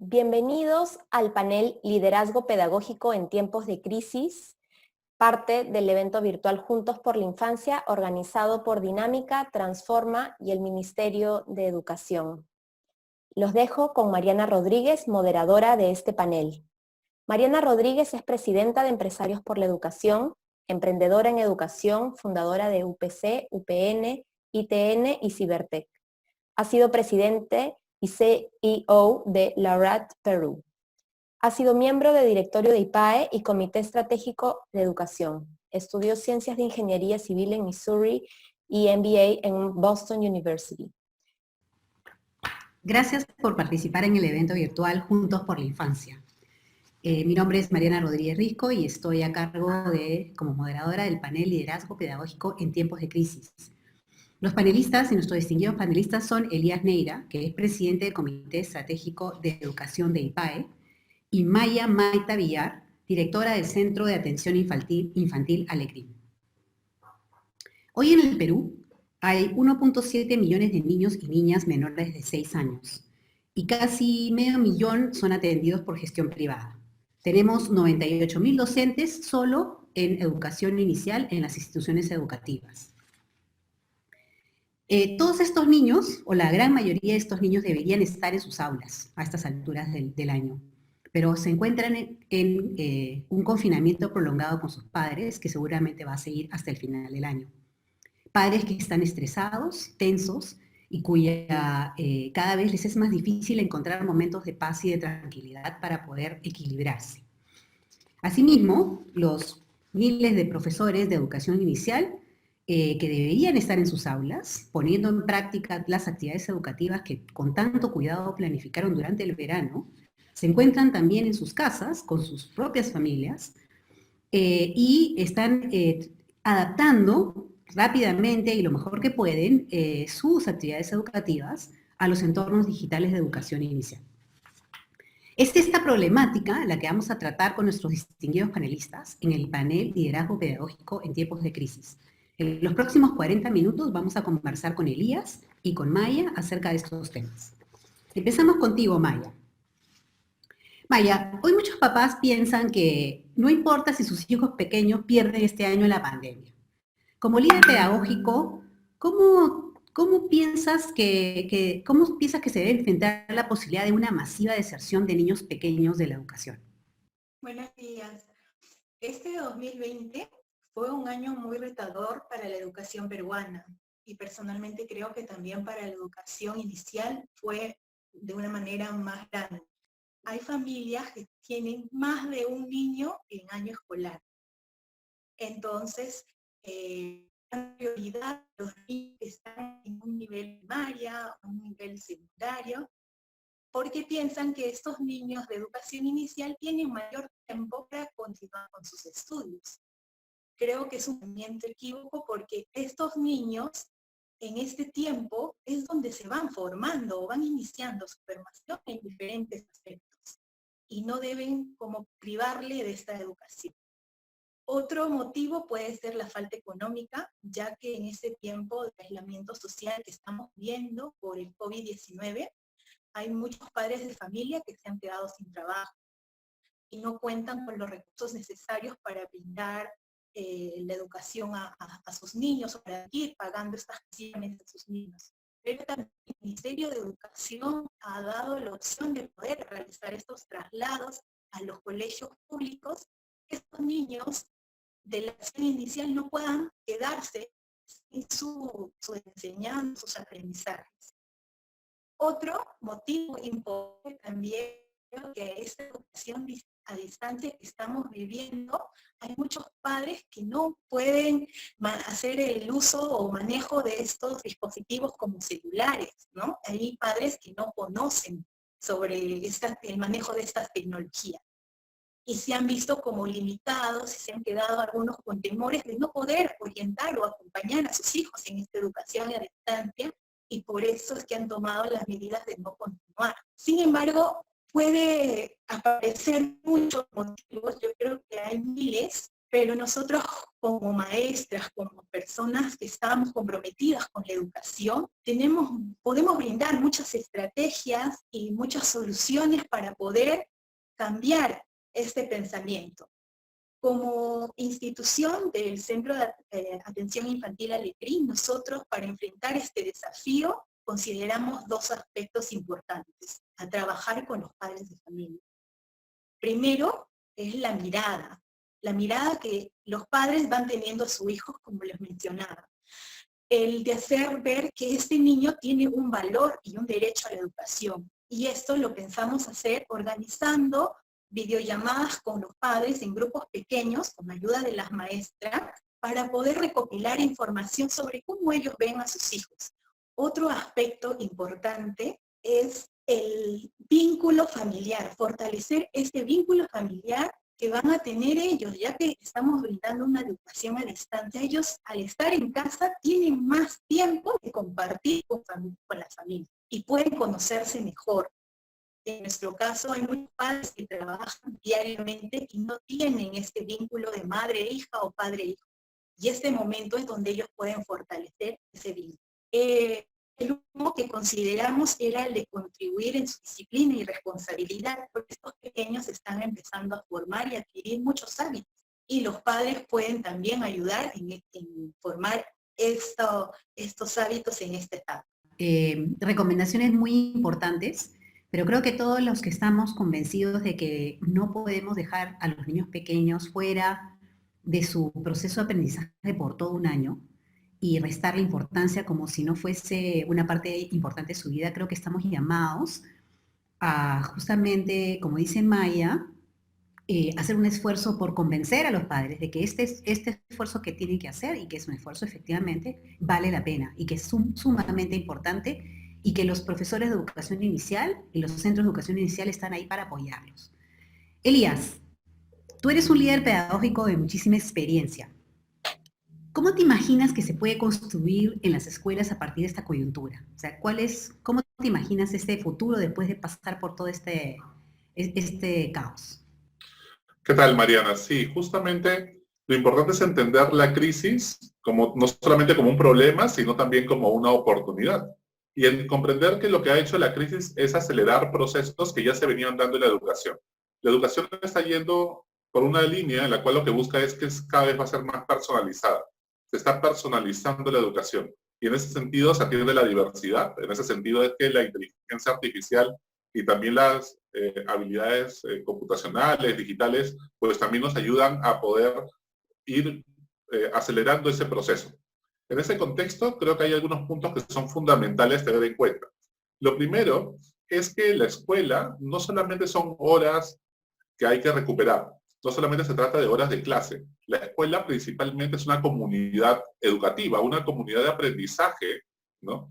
Bienvenidos al panel Liderazgo Pedagógico en Tiempos de Crisis, parte del evento virtual Juntos por la Infancia, organizado por Dinámica, Transforma y el Ministerio de Educación. Los dejo con Mariana Rodríguez, moderadora de este panel. Mariana Rodríguez es presidenta de Empresarios por la Educación, emprendedora en educación, fundadora de UPC, UPN, ITN y Cibertec. Ha sido presidente y CEO de Laureate Perú. Ha sido miembro de directorio de IPAE y Comité Estratégico de Educación. Estudió Ciencias de Ingeniería Civil en Missouri y MBA en Boston University. Gracias por participar en el evento virtual Juntos por la Infancia. Mi nombre es Mariana Rodríguez Risco y estoy a cargo como moderadora del panel Liderazgo Pedagógico en Tiempos de Crisis. Los panelistas y nuestros distinguidos panelistas son Elías Neira, que es presidente del Comité Estratégico de Educación de IPAE, y Maya Maita Villar, directora del Centro de Atención Infantil Alecrim. Hoy en el Perú hay 1.7 millones de niños y niñas menores de 6 años y casi medio millón son atendidos por gestión privada. Tenemos 98.000 docentes solo en educación inicial en las instituciones educativas. Todos estos niños, o la gran mayoría de estos niños, deberían estar en sus aulas a estas alturas del año, pero se encuentran en un confinamiento prolongado con sus padres, que seguramente va a seguir hasta el final del año. Padres que están estresados, tensos, y cuya cada vez les es más difícil encontrar momentos de paz y de tranquilidad para poder equilibrarse. Asimismo, los miles de profesores de educación inicial que deberían estar en sus aulas, poniendo en práctica las actividades educativas que con tanto cuidado planificaron durante el verano, se encuentran también en sus casas, con sus propias familias, y están adaptando rápidamente y lo mejor que pueden sus actividades educativas a los entornos digitales de educación inicial. Es esta problemática la que vamos a tratar con nuestros distinguidos panelistas en el panel Liderazgo Pedagógico en Tiempos de Crisis. En los próximos 40 minutos vamos a conversar con Elías y con Maya acerca de estos temas. Empezamos contigo, Maya. Maya, hoy muchos papás piensan que no importa si sus hijos pequeños pierden este año en la pandemia. Como líder pedagógico, ¿cómo piensas que se debe enfrentar la posibilidad de una masiva deserción de niños pequeños de la educación? Buenos días. Este 2020 fue un año muy retador para la educación peruana y personalmente creo que también para la educación inicial fue de una manera más grande. Hay familias que tienen más de un niño en año escolar. Entonces, la prioridad de los niños que están en un nivel primaria, un nivel secundario, porque piensan que estos niños de educación inicial tienen mayor tiempo para continuar con sus estudios. Creo que es un pensamiento equívoco porque estos niños en este tiempo es donde se van formando o van iniciando su formación en diferentes aspectos y no deben como privarle de esta educación. Otro motivo puede ser la falta económica, ya que en este tiempo de aislamiento social que estamos viendo por el COVID-19, hay muchos padres de familia que se han quedado sin trabajo y no cuentan con los recursos necesarios para brindar la educación a sus niños o para ir pagando estas acciones a sus niños. Pero también el Ministerio de Educación ha dado la opción de poder realizar estos traslados a los colegios públicos, que estos niños de la educación inicial no puedan quedarse sin su enseñanza, sus aprendizajes. Otro motivo importante también creo que esta educación a distancia que estamos viviendo, hay muchos padres que no pueden hacer el uso o manejo de estos dispositivos como celulares, ¿no? Hay padres que no conocen sobre el manejo de estas tecnologías y se han visto como limitados y se han quedado algunos con temores de no poder orientar o acompañar a sus hijos en esta educación a distancia, y por eso es que han tomado las medidas de no continuar. Sin embargo, puede aparecer muchos motivos, yo creo que hay miles, Pero nosotros como maestras, como personas que estamos comprometidas con la educación, podemos brindar muchas estrategias y muchas soluciones para poder cambiar este pensamiento. Como institución del Centro de Atención Infantil Alecrim, nosotros para enfrentar este desafío consideramos dos aspectos importantes a trabajar con los padres de familia. Primero es la mirada que los padres van teniendo a sus hijos, como les mencionaba. El de hacer ver que este niño tiene un valor y un derecho a la educación. Y esto lo pensamos hacer organizando videollamadas con los padres en grupos pequeños, con ayuda de las maestras, para poder recopilar información sobre cómo ellos ven a sus hijos. Otro aspecto importante es el vínculo familiar, fortalecer este vínculo familiar que van a tener ellos, ya que estamos brindando una educación a distancia. Ellos, al estar en casa, tienen más tiempo de compartir con la familia y pueden conocerse mejor. En nuestro caso, hay muchos padres que trabajan diariamente y no tienen este vínculo de madre-hija o padre-hijo. Y este momento es donde ellos pueden fortalecer ese vínculo. El último que consideramos era el de contribuir en su disciplina y responsabilidad, porque estos pequeños están empezando a formar y adquirir muchos hábitos. Y los padres pueden también ayudar en formar estos hábitos en esta etapa. Recomendaciones muy importantes, pero creo que todos los que estamos convencidos de que no podemos dejar a los niños pequeños fuera de su proceso de aprendizaje por todo un año, y restarle importancia como si no fuese una parte importante de su vida, creo que estamos llamados a justamente, como dice Maya, hacer un esfuerzo por convencer a los padres de que este esfuerzo que tienen que hacer, y que es un esfuerzo efectivamente, vale la pena, y que es sumamente importante, y que los profesores de educación inicial y los centros de educación inicial están ahí para apoyarlos. Elías, tú eres un líder pedagógico de muchísima experiencia. ¿Cómo te imaginas que se puede construir en las escuelas a partir de esta coyuntura? O sea, ¿cómo te imaginas este futuro después de pasar por todo este caos? ¿Qué tal, Mariana? Sí, justamente lo importante es entender la crisis como, no solamente como un problema, sino también como una oportunidad. Y en comprender que lo que ha hecho la crisis es acelerar procesos que ya se venían dando en la educación. La educación está yendo por una línea en la cual lo que busca es que cada vez va a ser más personalizada. Se está personalizando la educación. Y en ese sentido se atiende la diversidad. En ese sentido es que la inteligencia artificial y también las habilidades computacionales, digitales, pues también nos ayudan a poder ir acelerando ese proceso. En ese contexto, creo que hay algunos puntos que son fundamentales tener en cuenta. Lo primero es que la escuela no solamente son horas que hay que recuperar, no solamente se trata de horas de clase. La escuela principalmente es una comunidad educativa, una comunidad de aprendizaje, ¿no?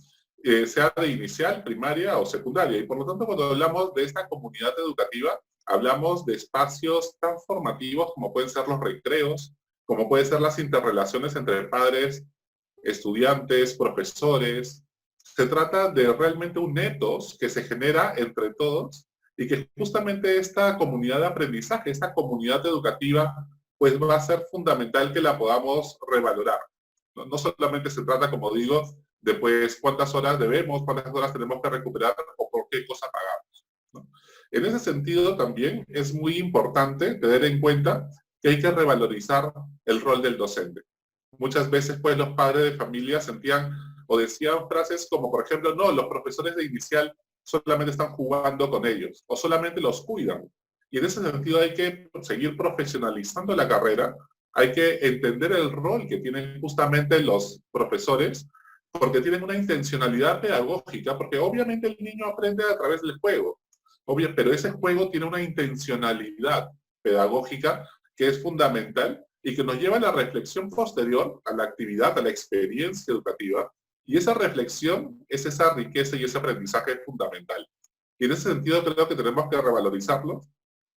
Sea de inicial, primaria o secundaria. Y por lo tanto, cuando hablamos de esta comunidad educativa, hablamos de espacios tan formativos como pueden ser los recreos, como pueden ser las interrelaciones entre padres, estudiantes, profesores. Se trata de realmente un ethos que se genera entre todos y que justamente esta comunidad de aprendizaje, esta comunidad educativa, pues va a ser fundamental que la podamos revalorar. No solamente se trata, como digo, de pues cuántas horas debemos, cuántas horas tenemos que recuperar o por qué cosa pagamos, ¿no? En ese sentido también es muy importante tener en cuenta que hay que revalorizar el rol del docente. Muchas veces pues los padres de familia sentían o decían frases como, por ejemplo, no, los profesores de inicial solamente están jugando con ellos o solamente los cuidan. Y en ese sentido hay que seguir profesionalizando la carrera, hay que entender el rol que tienen justamente los profesores, porque tienen una intencionalidad pedagógica, porque obviamente el niño aprende a través del juego, pero ese juego tiene una intencionalidad pedagógica que es fundamental y que nos lleva a la reflexión posterior, a la actividad, a la experiencia educativa, y esa reflexión es esa riqueza y ese aprendizaje fundamental. Y en ese sentido creo que tenemos que revalorizarlos,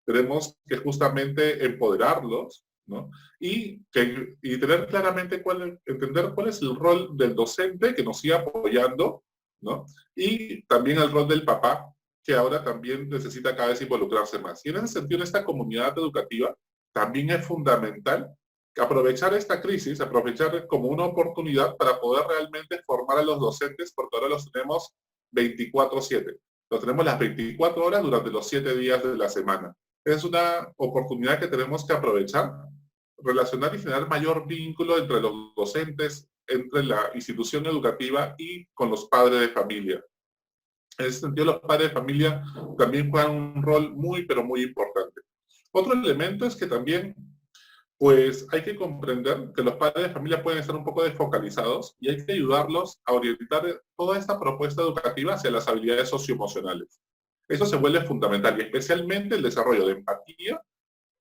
tenemos que justamente empoderarlos, ¿no? Y tener claramente entender cuál es el rol del docente que nos sigue apoyando, ¿no? Y también el rol del papá, que ahora también necesita cada vez involucrarse más. Y en ese sentido, esta comunidad educativa también es fundamental aprovechar esta crisis, aprovechar como una oportunidad para poder realmente formar a los docentes, porque ahora los tenemos 24/7. Los tenemos las 24 horas durante los 7 días de la semana. Es una oportunidad que tenemos que aprovechar, relacionar y generar mayor vínculo entre los docentes, entre la institución educativa y con los padres de familia. En ese sentido, los padres de familia también juegan un rol muy, pero muy importante. Otro elemento es que también pues hay que comprender que los padres de familia pueden estar un poco desfocalizados y hay que ayudarlos a orientar toda esta propuesta educativa hacia las habilidades socioemocionales. Eso se vuelve fundamental y especialmente el desarrollo de empatía,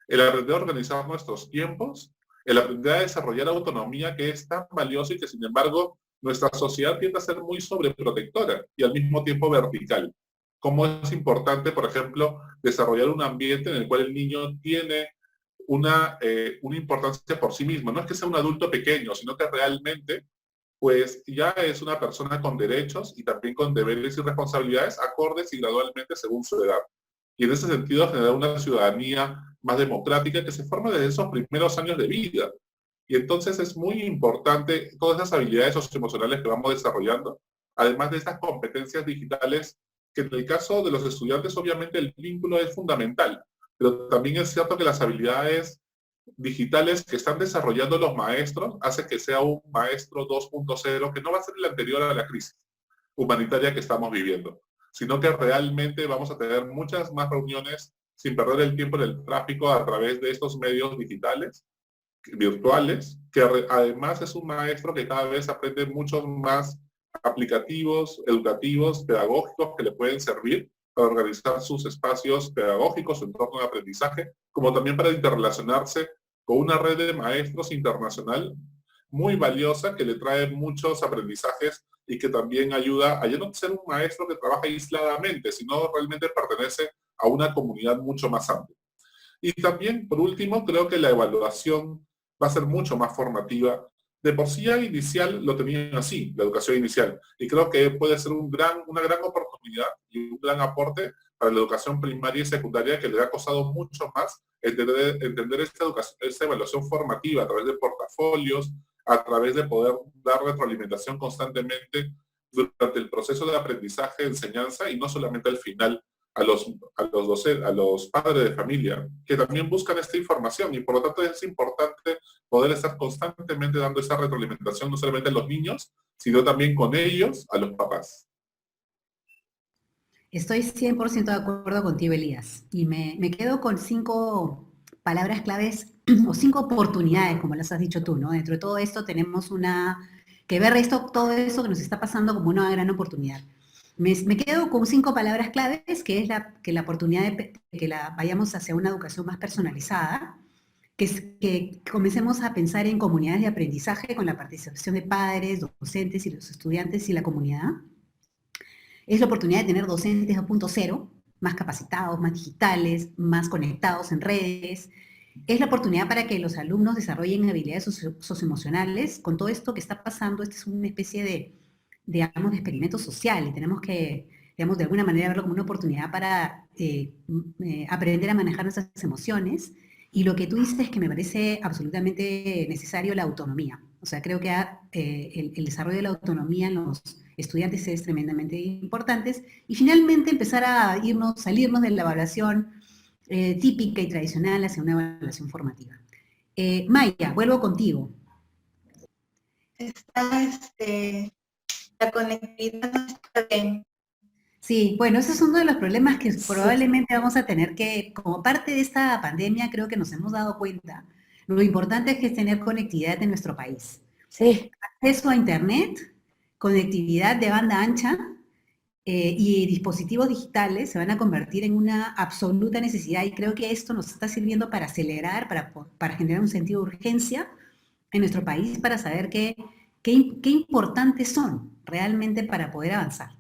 el aprender a organizar nuestros tiempos, el aprender a desarrollar autonomía que es tan valioso y que sin embargo nuestra sociedad tiende a ser muy sobreprotectora y al mismo tiempo vertical. Cómo es importante, por ejemplo, desarrollar un ambiente en el cual el niño tiene una importancia por sí mismo. No es que sea un adulto pequeño, sino que realmente pues ya es una persona con derechos y también con deberes y responsabilidades acordes y gradualmente según su edad. Y en ese sentido generar una ciudadanía más democrática que se forma desde esos primeros años de vida. Y entonces es muy importante todas esas habilidades socioemocionales que vamos desarrollando, además de estas competencias digitales, que en el caso de los estudiantes obviamente el vínculo es fundamental, pero también es cierto que las habilidades digitales que están desarrollando los maestros hace que sea un maestro 2.0 que no va a ser el anterior a la crisis humanitaria que estamos viviendo, sino que realmente vamos a tener muchas más reuniones sin perder el tiempo en el tráfico a través de estos medios digitales, virtuales, que además es un maestro que cada vez aprende muchos más aplicativos, educativos, pedagógicos que le pueden servir para organizar sus espacios pedagógicos, su entorno de aprendizaje, como también para interrelacionarse con una red de maestros internacional muy valiosa que le trae muchos aprendizajes y que también ayuda a ya no ser un maestro que trabaja aisladamente, sino realmente pertenece a una comunidad mucho más amplia. Y también, por último, creo que la evaluación va a ser mucho más formativa. De por sí ya inicial lo tenían así, la educación inicial, y creo que puede ser una gran oportunidad y un gran aporte para la educación primaria y secundaria que le ha costado mucho más entender esta evaluación formativa a través de portafolios, a través de poder dar retroalimentación constantemente durante el proceso de aprendizaje, enseñanza y no solamente al final a los padres de familia, que también buscan esta información y por lo tanto es importante poder estar constantemente dando esa retroalimentación no solamente a los niños, sino también con ellos, a los papás. Estoy 100% de acuerdo contigo, Elías, y me quedo con 5 palabras claves o 5 oportunidades, como las has dicho tú, ¿no? Dentro de todo esto tenemos que ver todo esto que nos está pasando como una gran oportunidad. Me quedo con 5 palabras claves, que es la oportunidad de que vayamos hacia una educación más personalizada, que comencemos a pensar en comunidades de aprendizaje con la participación de padres, docentes y los estudiantes y la comunidad. Es la oportunidad de tener docentes 2.0, más capacitados, más digitales, más conectados en redes. Es la oportunidad para que los alumnos desarrollen habilidades socioemocionales. Con todo esto que está pasando, esta es una especie de experimento social y tenemos que, digamos, de alguna manera verlo como una oportunidad para aprender a manejar nuestras emociones. Y lo que tú dices es que me parece absolutamente necesario la autonomía. O sea, creo que el desarrollo de la autonomía en los estudiantes es tremendamente importante. Y finalmente empezar a salirnos de la evaluación típica y tradicional hacia una evaluación formativa. Maya, vuelvo contigo. La conectividad no está bien. Sí, bueno, ese es uno de los problemas que probablemente vamos a tener que, como parte de esta pandemia, creo que nos hemos dado cuenta, lo importante es que es tener conectividad en nuestro país. Sí. Acceso a internet, conectividad de banda ancha y dispositivos digitales se van a convertir en una absoluta necesidad y creo que esto nos está sirviendo para acelerar, para generar un sentido de urgencia en nuestro país para saber qué importantes son realmente para poder avanzar.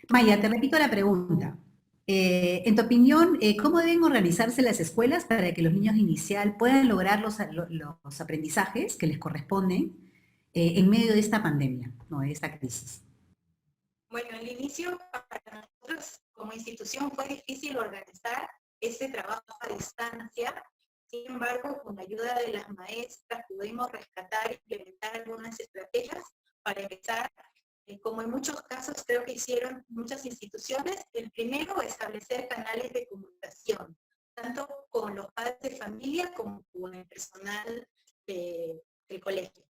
Maya, te repito la pregunta. En tu opinión, ¿cómo deben organizarse las escuelas para que los niños de inicial puedan lograr los aprendizajes que les corresponden en medio de esta pandemia, ¿no? De esta crisis? Bueno, al inicio para nosotros como institución fue difícil organizar ese trabajo a distancia Sin embargo, con la ayuda de las maestras pudimos rescatar e implementar algunas estrategias para empezar, como en muchos casos creo que hicieron muchas instituciones. El primero, establecer canales de comunicación, tanto con los padres de familia como con el personal del colegio.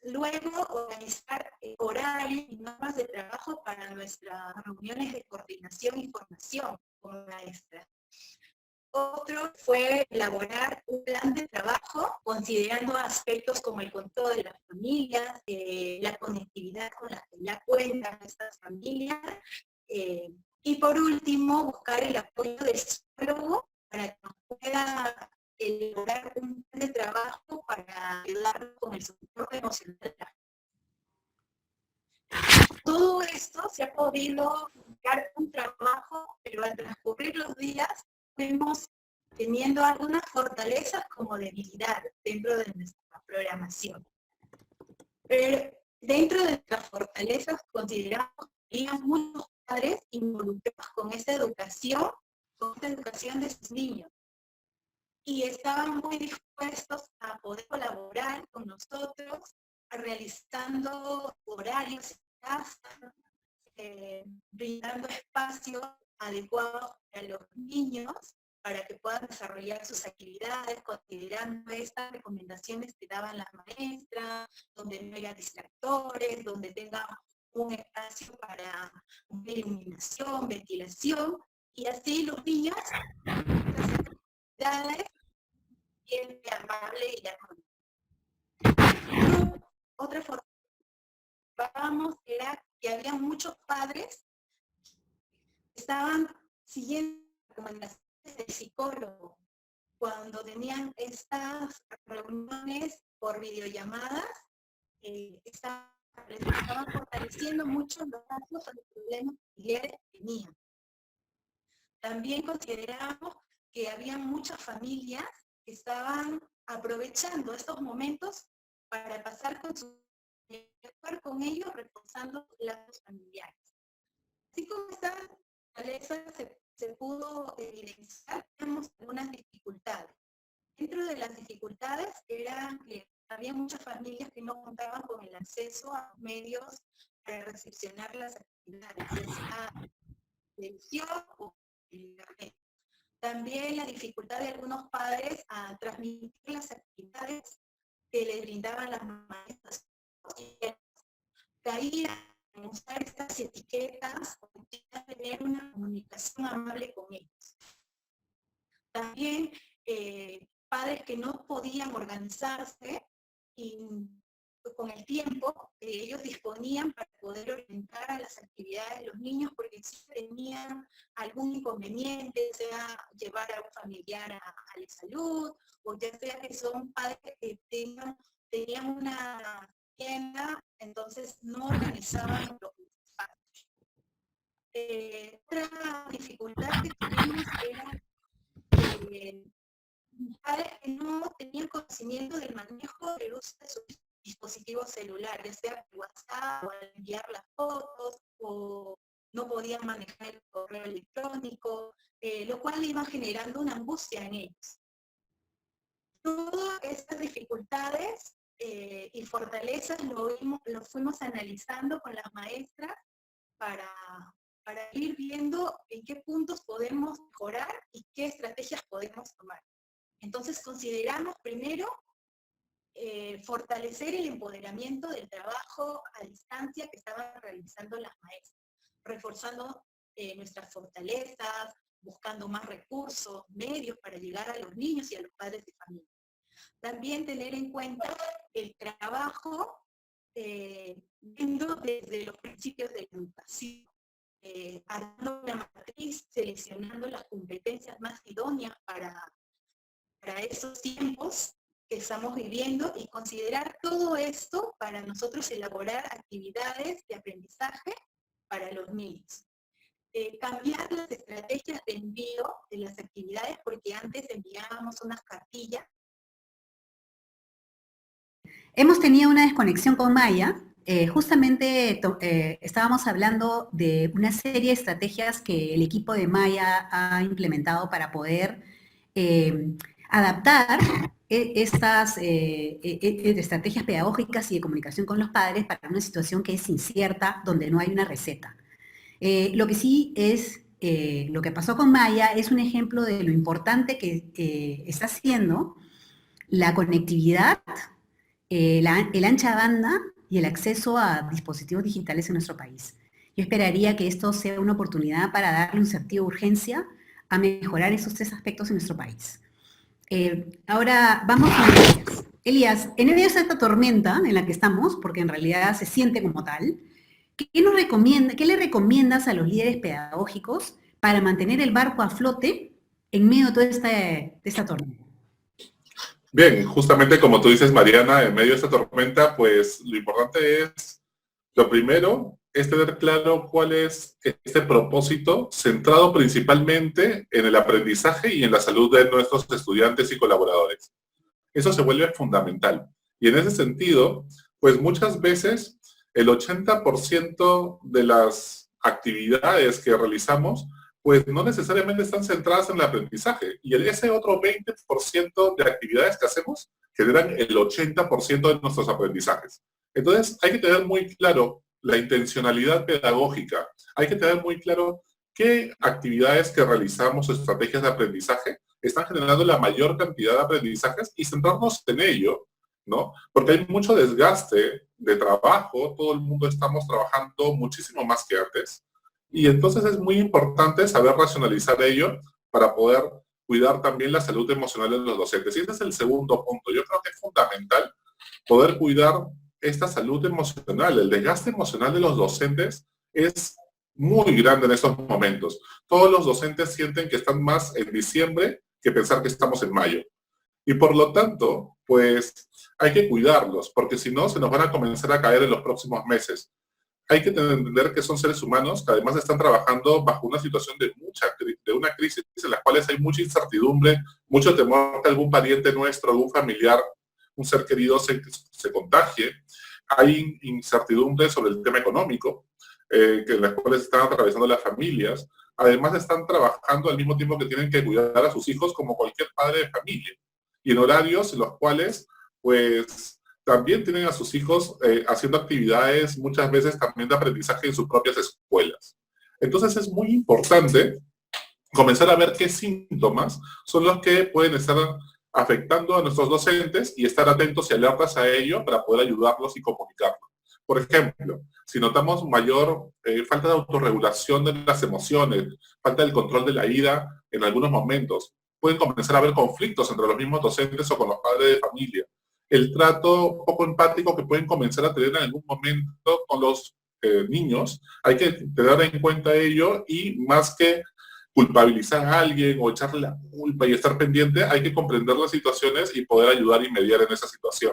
Luego, organizar horarios y normas de trabajo para nuestras reuniones de coordinación y formación con maestras. Otro fue elaborar un plan de trabajo considerando aspectos como el control de las familias, la conectividad con la que ya cuentan estas familias, y por último, buscar el apoyo del psicólogo para que nos pueda elaborar un plan de trabajo para ayudar con el soporte emocional. Todo esto se ha podido dar un trabajo, pero al transcurrir los días fuimos teniendo algunas fortalezas como debilidad dentro de nuestra programación. Pero dentro de nuestras fortalezas consideramos que había muchos padres involucrados con esta educación de sus niños. Y estaban muy dispuestos a poder colaborar con nosotros, realizando horarios en casa, brindando espacios adecuados para los niños para que puedan desarrollar sus actividades, considerando estas recomendaciones que daban las maestras, donde no haya distractores, donde tenga un espacio para iluminación, ventilación, y así los niños, las actividades, bien amable y armónica. Otra forma era que había muchos padres que estaban siguiendo recomendaciones del psicólogo cuando tenían estas reuniones por videollamadas, estaban fortaleciendo mucho los casos o los problemas familiares que tenían. También consideramos que había muchas familias que estaban aprovechando estos momentos para pasar con ellos, reforzando lazos familiares. Así como estas fortalezas se pudo evidenciar, tenemos algunas dificultades. Dentro de las dificultades era que había muchas familias que no contaban con el acceso a los medios para recepcionar las actividades, ya sea televisión o internet. También la dificultad de algunos padres a transmitir las actividades que les brindaban las maestras. Caía en usar estas etiquetas o tener una comunicación amable con ellos. También padres que no podían organizarse y con el tiempo ellos disponían para poder orientar a las actividades de los niños porque si tenían algún inconveniente, sea llevar a un familiar a la salud, o ya sea que son padres que tenían una tienda, entonces no organizaban los espacios. Otra dificultad que tuvimos era padres que no tenían conocimiento del manejo del uso de sus dispositivos celulares, sea WhatsApp, o enviar las fotos, o no podían manejar el correo electrónico, lo cual iba generando una angustia en ellos. Todas estas dificultades y fortalezas lo fuimos analizando con las maestras para ir viendo en qué puntos podemos mejorar y qué estrategias podemos tomar. Entonces consideramos primero fortalecer el empoderamiento del trabajo a distancia que estaban realizando las maestras, reforzando nuestras fortalezas, buscando más recursos, medios para llegar a los niños y a los padres de familia. También tener en cuenta el trabajo viendo desde los principios de la educación, armando una matriz, seleccionando las competencias más idóneas para esos tiempos que estamos viviendo y considerar todo esto para nosotros elaborar actividades de aprendizaje para los niños. Cambiar las estrategias de envío de las actividades porque antes enviábamos unas cartillas. Hemos tenido una desconexión con Maya. Justamente estábamos hablando de una serie de estrategias que el equipo de Maya ha implementado para poder adaptar estas estrategias pedagógicas y de comunicación con los padres para una situación que es incierta, donde no hay una receta. Lo que sí es, lo que pasó con Maya es un ejemplo de lo importante que está haciendo la conectividad, el ancha banda y el acceso a dispositivos digitales en nuestro país. Yo esperaría que esto sea una oportunidad para darle un sentido de urgencia a mejorar esos 3 aspectos en nuestro país. Ahora vamos con Elías. Elías, en medio de esta tormenta en la que estamos, porque en realidad se siente como tal, ¿qué le recomiendas a los líderes pedagógicos para mantener el barco a flote en medio de toda esta tormenta? Bien, justamente como tú dices, Mariana, en medio de esta tormenta, pues lo importante es, lo primero, es tener claro cuál es este propósito centrado principalmente en el aprendizaje y en la salud de nuestros estudiantes y colaboradores. Eso se vuelve fundamental. Y en ese sentido, pues muchas veces el 80% de las actividades que realizamos pues no necesariamente están centradas en el aprendizaje. Y ese otro 20% de actividades que hacemos generan el 80% de nuestros aprendizajes. Entonces, hay que tener muy claro la intencionalidad pedagógica. Hay que tener muy claro qué actividades que realizamos, estrategias de aprendizaje, están generando la mayor cantidad de aprendizajes y centrarnos en ello, ¿no? Porque hay mucho desgaste de trabajo, todo el mundo estamos trabajando muchísimo más que antes. Y entonces es muy importante saber racionalizar ello para poder cuidar también la salud emocional de los docentes. Y ese es el segundo punto. Yo creo que es fundamental poder cuidar esta salud emocional. El desgaste emocional de los docentes es muy grande en estos momentos. Todos los docentes sienten que están más en diciembre que pensar que estamos en mayo. Y por lo tanto, pues hay que cuidarlos, porque si no, se nos van a comenzar a caer en los próximos meses. Hay que entender que son seres humanos que además están trabajando bajo una situación de una crisis en las cuales hay mucha incertidumbre, mucho temor que algún pariente nuestro, algún familiar, un ser querido se contagie. Hay incertidumbre sobre el tema económico, en las cuales están atravesando las familias. Además están trabajando al mismo tiempo que tienen que cuidar a sus hijos como cualquier padre de familia. Y en horarios en los cuales, pues, también tienen a sus hijos haciendo actividades muchas veces también de aprendizaje en sus propias escuelas. Entonces es muy importante comenzar a ver qué síntomas son los que pueden estar afectando a nuestros docentes y estar atentos y alertas a ello para poder ayudarlos y comunicarlos. Por ejemplo, si notamos mayor falta de autorregulación de las emociones, falta del control de la ira en algunos momentos, pueden comenzar a haber conflictos entre los mismos docentes o con los padres de familia. El trato poco empático que pueden comenzar a tener en algún momento con los niños, hay que tener en cuenta ello y más que culpabilizar a alguien o echarle la culpa y estar pendiente, hay que comprender las situaciones y poder ayudar y mediar en esa situación.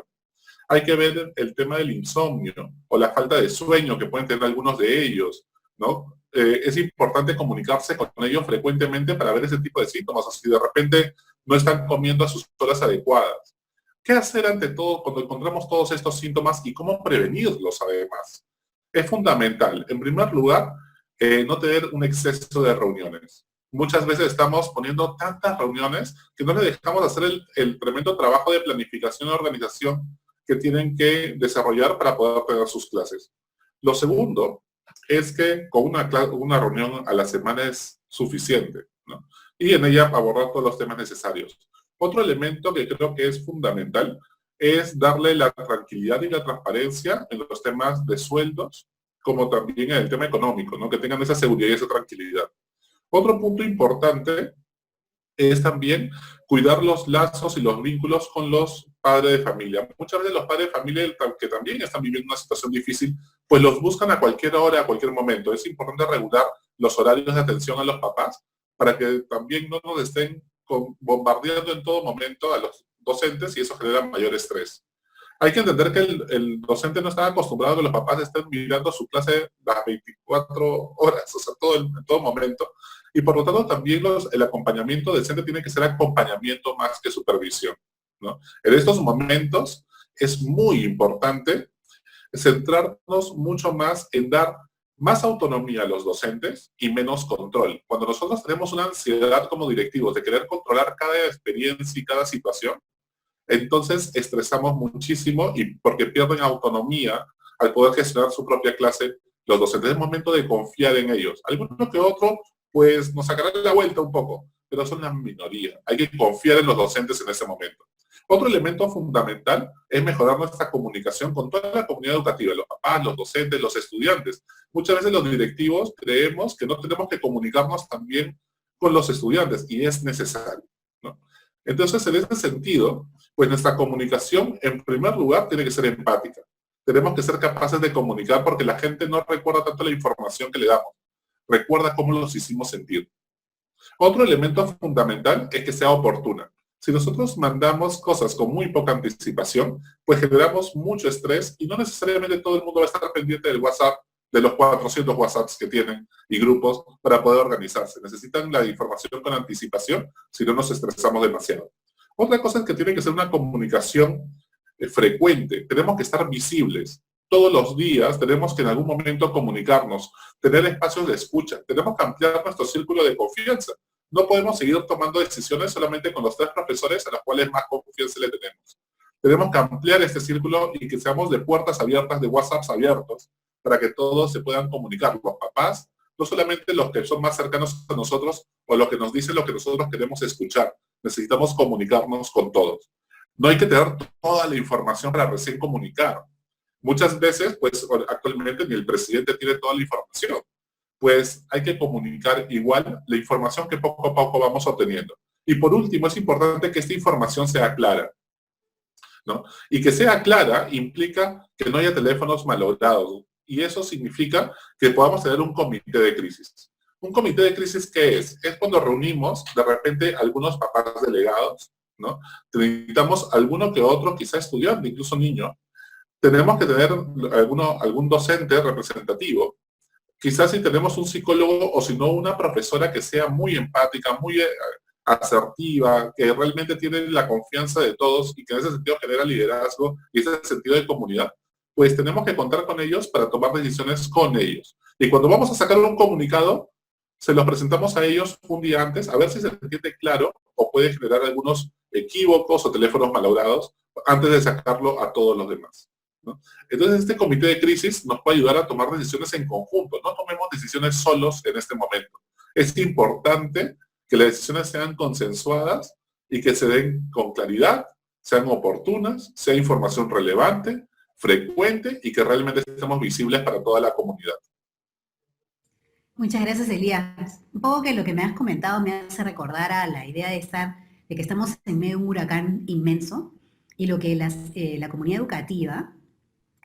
Hay que ver el tema del insomnio o la falta de sueño que pueden tener algunos de ellos, ¿no? Es importante comunicarse con ellos frecuentemente para ver ese tipo de síntomas, o si de repente no están comiendo a sus horas adecuadas. ¿Qué hacer ante todo cuando encontramos todos estos síntomas y cómo prevenirlos además? Es fundamental, en primer lugar, no tener un exceso de reuniones. Muchas veces estamos poniendo tantas reuniones que no le dejamos hacer el tremendo trabajo de planificación y organización que tienen que desarrollar para poder tener sus clases. Lo segundo es que con una reunión a la semana es suficiente, ¿no? Y en ella abordar todos los temas necesarios. Otro elemento que creo que es fundamental es darle la tranquilidad y la transparencia en los temas de sueldos, como también en el tema económico, ¿no? Que tengan esa seguridad y esa tranquilidad. Otro punto importante es también cuidar los lazos y los vínculos con los padres de familia. Muchas veces los padres de familia que también están viviendo una situación difícil, pues los buscan a cualquier hora, a cualquier momento. Es importante regular los horarios de atención a los papás para que también no nos estén bombardeando en todo momento a los docentes y eso genera mayor estrés. Hay que entender que el docente no está acostumbrado a que los papás estén mirando su clase las 24 horas, o sea, en todo momento. Y por lo tanto también el acompañamiento docente tiene que ser acompañamiento más que supervisión, ¿no? En estos momentos es muy importante centrarnos mucho más en dar más autonomía a los docentes y menos control. Cuando nosotros tenemos una ansiedad como directivos de querer controlar cada experiencia y cada situación, entonces estresamos muchísimo y porque pierden autonomía al poder gestionar su propia clase los docentes. Es momento de confiar en ellos. Alguno que otro, pues nos sacarán la vuelta un poco, pero son la minoría. Hay que confiar en los docentes en ese momento. Otro elemento fundamental es mejorar nuestra comunicación con toda la comunidad educativa, los papás, los docentes, los estudiantes. Muchas veces los directivos creemos que no tenemos que comunicarnos también con los estudiantes y es necesario, ¿no? Entonces, en ese sentido, pues nuestra comunicación, en primer lugar, tiene que ser empática. Tenemos que ser capaces de comunicar porque la gente no recuerda tanto la información que le damos, recuerda cómo los hicimos sentir. Otro elemento fundamental es que sea oportuna. Si nosotros mandamos cosas con muy poca anticipación, pues generamos mucho estrés y no necesariamente todo el mundo va a estar pendiente del WhatsApp, de los 400 WhatsApps que tienen y grupos para poder organizarse. Necesitan la información con anticipación, si no nos estresamos demasiado. Otra cosa es que tiene que ser una comunicación frecuente. Tenemos que estar visibles. Todos los días tenemos que en algún momento comunicarnos, tener espacios de escucha. Tenemos que ampliar nuestro círculo de confianza. No podemos seguir tomando decisiones solamente con los 3 profesores a los cuales más confianza le tenemos. Tenemos que ampliar este círculo y que seamos de puertas abiertas, de WhatsApps abiertos, para que todos se puedan comunicar. Los papás, no solamente los que son más cercanos a nosotros o los que nos dicen lo que nosotros queremos escuchar. Necesitamos comunicarnos con todos. No hay que tener toda la información para recién comunicar. Muchas veces, pues actualmente ni el presidente tiene toda la información. Pues hay que comunicar igual la información que poco a poco vamos obteniendo. Y por último, es importante que esta información sea clara, ¿no? Y que sea clara implica que no haya teléfonos malogrados. Y eso significa que podamos tener un comité de crisis. ¿Un comité de crisis qué es? Es cuando reunimos de repente algunos papás delegados, ¿no? Necesitamos alguno que otro, quizá estudiante, incluso niño. Tenemos que tener algún docente representativo. Quizás si tenemos un psicólogo o si no una profesora que sea muy empática, muy asertiva, que realmente tiene la confianza de todos y que en ese sentido genera liderazgo y ese sentido de comunidad, pues tenemos que contar con ellos para tomar decisiones con ellos. Y cuando vamos a sacar un comunicado, se los presentamos a ellos un día antes, a ver si se entiende claro o puede generar algunos equívocos o teléfonos malogrados antes de sacarlo a todos los demás, ¿no? Entonces, este comité de crisis nos puede ayudar a tomar decisiones en conjunto. No tomemos decisiones solos en este momento. Es importante que las decisiones sean consensuadas y que se den con claridad, sean oportunas, sea información relevante, frecuente y que realmente estemos visibles para toda la comunidad. Muchas gracias, Elías. Un poco que lo que me has comentado me hace recordar a la idea de que estamos en medio de un huracán inmenso y lo que la comunidad educativa,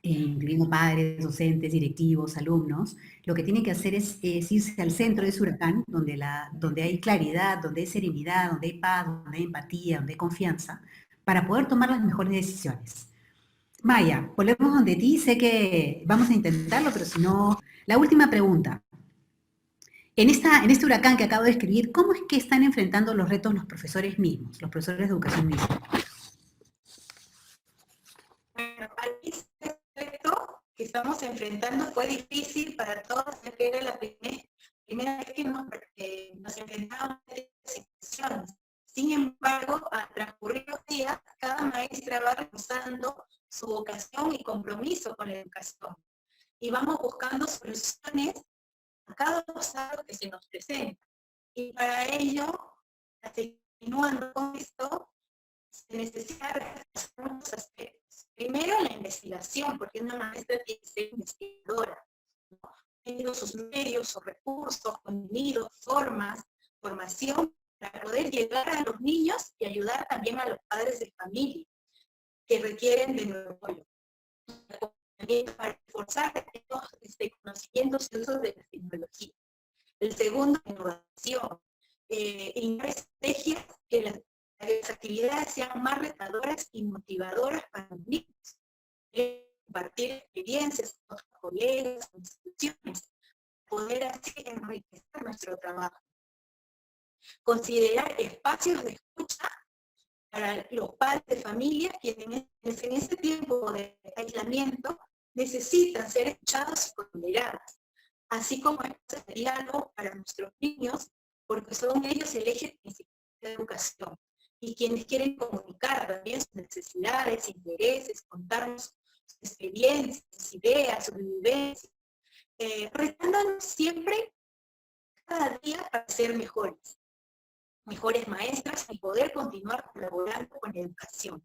incluyendo padres, docentes, directivos, alumnos, lo que tiene que hacer es irse al centro de ese huracán, donde hay claridad, donde hay serenidad, donde hay paz, donde hay empatía, donde hay confianza, para poder tomar las mejores decisiones. Maya, volvemos donde ti, sé que vamos a intentarlo, pero si no, la última pregunta. En este huracán que acabo de escribir, ¿cómo es que están enfrentando los retos los profesores mismos, los profesores de educación mismos? Bueno, este reto que estamos enfrentando fue difícil para todos, ya que era la primera vez que nos enfrentábamos a estas situaciones. Sin embargo, al transcurrir los días, cada maestra va reforzando su vocación y compromiso con la educación. Y vamos buscando soluciones a cada obstáculo que se nos presenta. Y para ello, continuando con esto, se necesita reforzar muchos aspectos. Primero, la investigación, porque una maestra tiene que ser investigadora, ¿no? Teniendo sus medios, sus recursos, contenidos, formas, formación, para poder llegar a los niños y ayudar también a los padres de familia que requieren de nuestro apoyo. También para reforzar estos conocimientos y usos de la tecnología. El segundo, innovación. Innovar estrategias que las actividades sean más retadoras y motivadoras para los niños. Compartir experiencias con los colegas, con instituciones, poder así enriquecer nuestro trabajo. Considerar espacios de escucha para los padres de familia quienes en este tiempo de aislamiento necesitan ser escuchados y ponderados. así como el diálogo para nuestros niños, porque son ellos el eje principal de la educación, y quienes quieren comunicar también sus necesidades, intereses, contarnos sus experiencias, sus ideas, sus vivencias, retándonos siempre cada día para ser mejores maestras y poder continuar colaborando con la educación.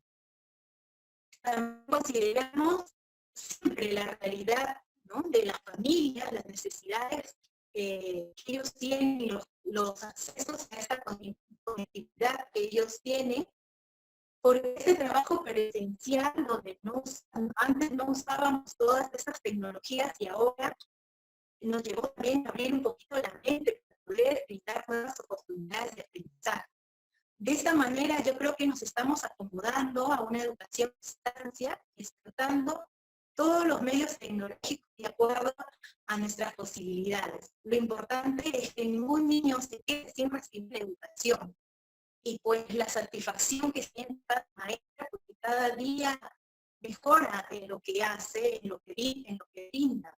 También consideramos siempre la realidad, ¿no?, de las familias, las necesidades que ellos tienen y los accesos a esta conectividad que ellos tienen, porque este trabajo presencial donde antes no usábamos todas estas tecnologías y ahora nos llevó también a abrir un poquito la mente para poder brindar nuevas oportunidades de aprendizaje. De esta manera yo creo que nos estamos acomodando a una educación a distancia, explotando todos los medios tecnológicos de acuerdo a nuestras posibilidades. Lo importante es que ningún niño se quede sin recibir la educación. Y pues la satisfacción que siente cada maestra, porque cada día mejora en lo que hace, en lo que brinda.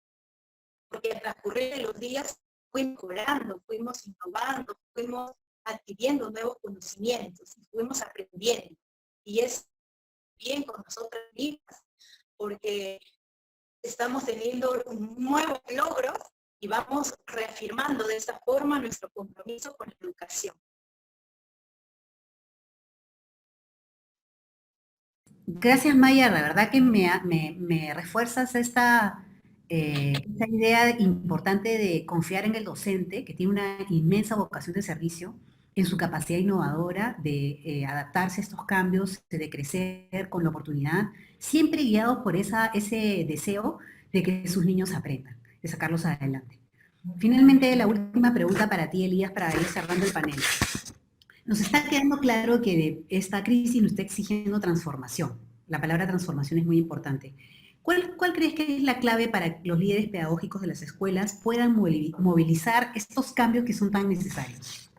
Porque al transcurrir de los días fuimos mejorando, fuimos innovando, fuimos adquiriendo nuevos conocimientos, fuimos aprendiendo. Y es bien con nosotras mismas, porque estamos teniendo nuevos logros y vamos reafirmando de esa forma nuestro compromiso con la educación. Gracias, Maya. La verdad que me refuerzas esta idea importante de confiar en el docente, que tiene una inmensa vocación de servicio, en su capacidad innovadora de adaptarse a estos cambios, de crecer con la oportunidad, siempre guiados por ese deseo de que sus niños aprendan, de sacarlos adelante. Finalmente, la última pregunta para ti, Elías, para ir cerrando el panel. Nos está quedando claro que esta crisis nos está exigiendo transformación. La palabra transformación es muy importante. ¿Cuál crees que es la clave para que los líderes pedagógicos de las escuelas puedan movilizar estos cambios que son tan necesarios?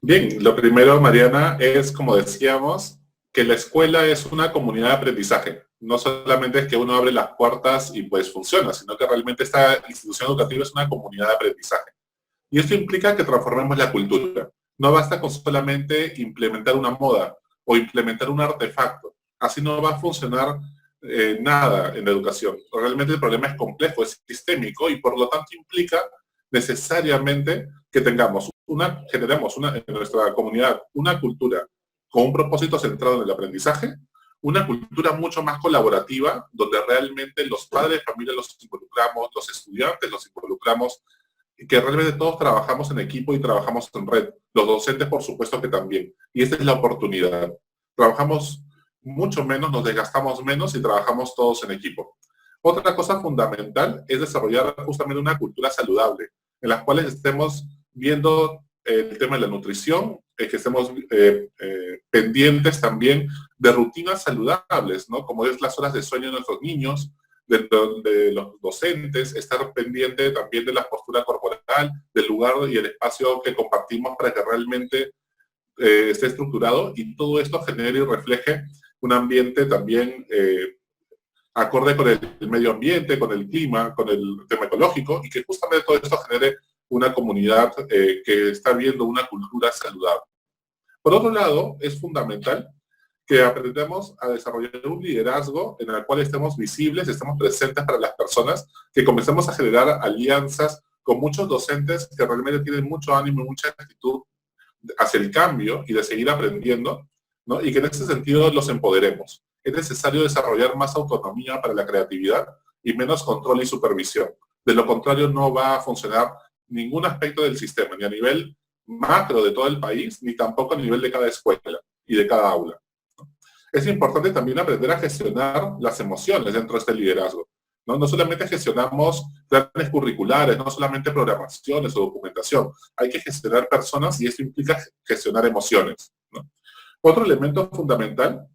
Bien, lo primero, Mariana, es, como decíamos, que la escuela es una comunidad de aprendizaje. No solamente es que uno abre las puertas y pues funciona, sino que realmente esta institución educativa es una comunidad de aprendizaje. Y esto implica que transformemos la cultura. No basta con solamente implementar una moda o implementar un artefacto. Así no va a funcionar nada en la educación. Realmente el problema es complejo, es sistémico y por lo tanto implica necesariamente que generemos en nuestra comunidad una cultura con un propósito centrado en el aprendizaje, una cultura mucho más colaborativa, donde realmente los padres de familia los involucramos, los estudiantes los involucramos, y que realmente todos trabajamos en equipo y trabajamos en red. Los docentes, por supuesto que también. Y esta es la oportunidad. Trabajamos mucho menos, nos desgastamos menos y trabajamos todos en equipo. Otra cosa fundamental es desarrollar justamente una cultura saludable, en las cuales estemos viendo el tema de la nutrición, que estemos pendientes también de rutinas saludables, ¿no? Como es las horas de sueño de nuestros niños, de los docentes, estar pendiente también de la postura corporal, del lugar y el espacio que compartimos para que realmente esté estructurado y todo esto genere y refleje un ambiente también acorde con el medio ambiente, con el clima, con el tema ecológico, y que justamente todo esto genere una comunidad que está viendo una cultura saludable. Por otro lado, es fundamental que aprendamos a desarrollar un liderazgo en el cual estemos visibles, estemos presentes para las personas, que comencemos a generar alianzas con muchos docentes que realmente tienen mucho ánimo y mucha actitud hacia el cambio y de seguir aprendiendo, ¿no? Y que en ese sentido los empoderemos. Es necesario desarrollar más autonomía para la creatividad y menos control y supervisión. De lo contrario, no va a funcionar ningún aspecto del sistema, ni a nivel macro de todo el país, ni tampoco a nivel de cada escuela y de cada aula. Es importante también aprender a gestionar las emociones dentro de este liderazgo. No solamente gestionamos planes curriculares, no solamente programaciones o documentación. Hay que gestionar personas y esto implica gestionar emociones, ¿no? Otro elemento fundamental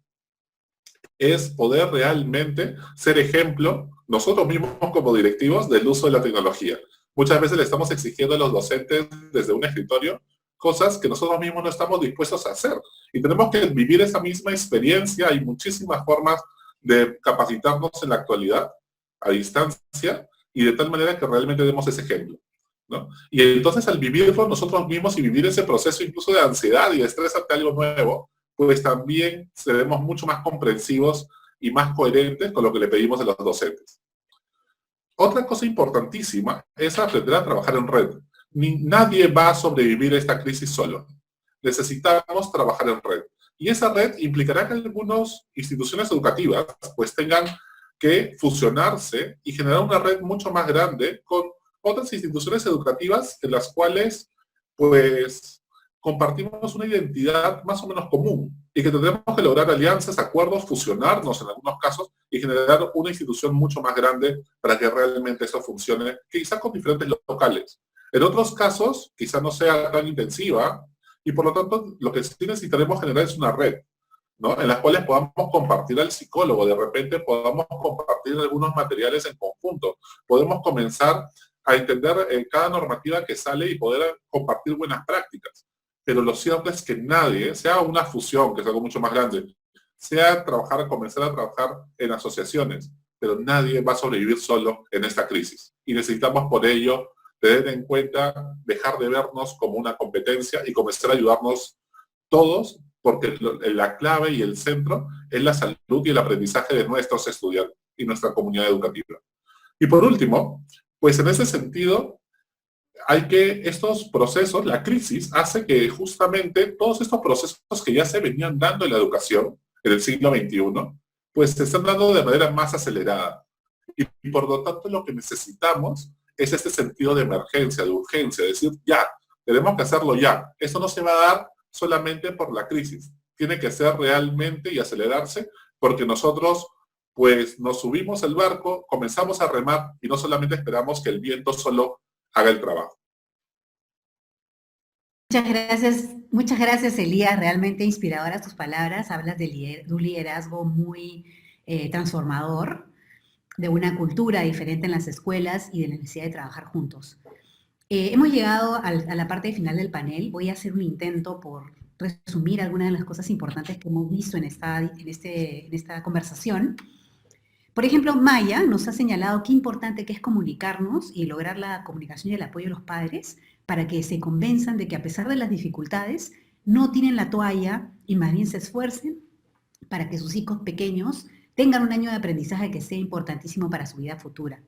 es poder realmente ser ejemplo, nosotros mismos como directivos, del uso de la tecnología. Muchas veces le estamos exigiendo a los docentes desde un escritorio cosas que nosotros mismos no estamos dispuestos a hacer. Y tenemos que vivir esa misma experiencia. Hay muchísimas formas de capacitarnos en la actualidad, a distancia, y de tal manera que realmente demos ese ejemplo, ¿no? Y entonces al vivirlo nosotros mismos y vivir ese proceso incluso de ansiedad y de estrés ante algo nuevo, pues también seremos mucho más comprensivos y más coherentes con lo que le pedimos a los docentes. Otra cosa importantísima es aprender a trabajar en red. Nadie va a sobrevivir a esta crisis solo. Necesitamos trabajar en red. Y esa red implicará que algunas instituciones educativas pues tengan que fusionarse y generar una red mucho más grande con otras instituciones educativas en las cuales pues compartimos una identidad más o menos común y que tendremos que lograr alianzas, acuerdos, fusionarnos en algunos casos y generar una institución mucho más grande para que realmente eso funcione, quizás con diferentes locales. En otros casos, quizás no sea tan intensiva y por lo tanto lo que sí necesitaremos generar es una red, ¿no? En las cuales podamos compartir al psicólogo, de repente podamos compartir algunos materiales en conjunto, podemos comenzar a entender cada normativa que sale y poder compartir buenas prácticas. Pero lo cierto es que nadie, sea una fusión, que es algo mucho más grande, sea comenzar a trabajar en asociaciones, pero nadie va a sobrevivir solo en esta crisis. Y necesitamos por ello tener en cuenta, dejar de vernos como una competencia y comenzar a ayudarnos todos, porque la clave y el centro es la salud y el aprendizaje de nuestros estudiantes y nuestra comunidad educativa. Y por último, pues en ese sentido, hay que estos procesos, la crisis hace que justamente todos estos procesos que ya se venían dando en la educación en el siglo XXI, pues se están dando de manera más acelerada. Y por lo tanto lo que necesitamos es este sentido de emergencia, de urgencia, de decir ya, tenemos que hacerlo ya. Esto no se va a dar solamente por la crisis. Tiene que ser realmente y acelerarse porque nosotros pues nos subimos al barco, comenzamos a remar y no solamente esperamos que el viento solo haga el trabajo. Muchas gracias Elías, realmente inspiradoras tus palabras, hablas de un liderazgo muy transformador, de una cultura diferente en las escuelas y de la necesidad de trabajar juntos. Hemos llegado a la parte final del panel, voy a hacer un intento por resumir algunas de las cosas importantes que hemos visto en esta conversación. Por ejemplo, Maya nos ha señalado qué importante que es comunicarnos y lograr la comunicación y el apoyo de los padres para que se convenzan de que a pesar de las dificultades no tienen la toalla y más bien se esfuercen para que sus hijos pequeños tengan un año de aprendizaje que sea importantísimo para su vida futura.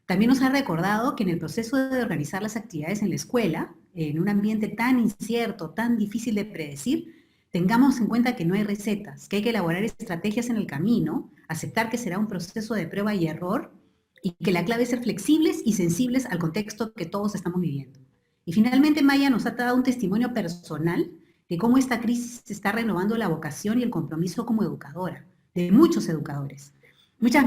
También nos ha recordado que en el proceso de organizar las actividades en la escuela, en un ambiente tan incierto, tan difícil de predecir, tengamos en cuenta que no hay recetas, que hay que elaborar estrategias en el camino, aceptar que será un proceso de prueba y error y que la clave es ser flexibles y sensibles al contexto que todos estamos viviendo. Y finalmente Maya nos ha dado un testimonio personal de cómo esta crisis está renovando la vocación y el compromiso como educadora, de muchos educadores. Muchas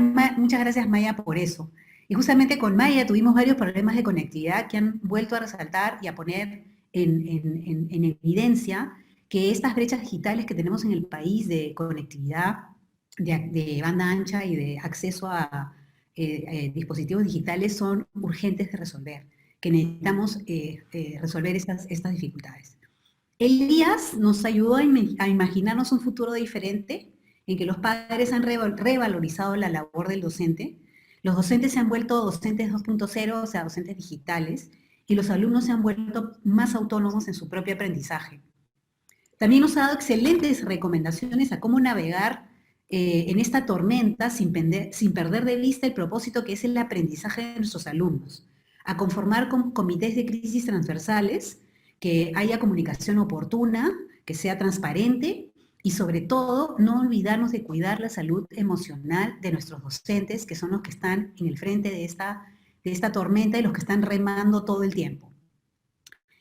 gracias Maya por eso. Y justamente con Maya tuvimos varios problemas de conectividad que han vuelto a resaltar y a poner en evidencia que estas brechas digitales que tenemos en el país de conectividad, de banda ancha y de acceso a dispositivos digitales son urgentes de resolver, que necesitamos resolver estas dificultades. Elías nos ayudó a imaginarnos un futuro diferente en que los padres han revalorizado la labor del docente, los docentes se han vuelto docentes 2.0, o sea, docentes digitales, y los alumnos se han vuelto más autónomos en su propio aprendizaje. También nos ha dado excelentes recomendaciones a cómo navegar en esta tormenta sin perder de vista el propósito que es el aprendizaje de nuestros alumnos, a conformar comités de crisis transversales, que haya comunicación oportuna, que sea transparente y sobre todo no olvidarnos de cuidar la salud emocional de nuestros docentes, que son los que están en el frente de esta tormenta y los que están remando todo el tiempo.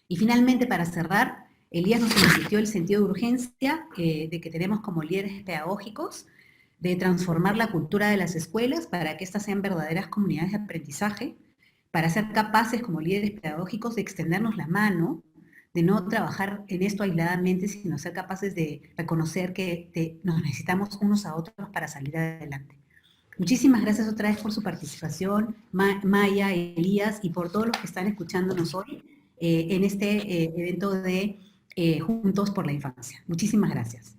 Y finalmente, para cerrar, Elías nos insistió el sentido de urgencia de que tenemos como líderes pedagógicos, de transformar la cultura de las escuelas para que éstas sean verdaderas comunidades de aprendizaje, para ser capaces como líderes pedagógicos de extendernos la mano, de no trabajar en esto aisladamente, sino ser capaces de reconocer que nos necesitamos unos a otros para salir adelante. Muchísimas gracias otra vez por su participación, Maya, Elías, y por todos los que están escuchándonos hoy en este evento de Juntos por la Infancia. Muchísimas gracias.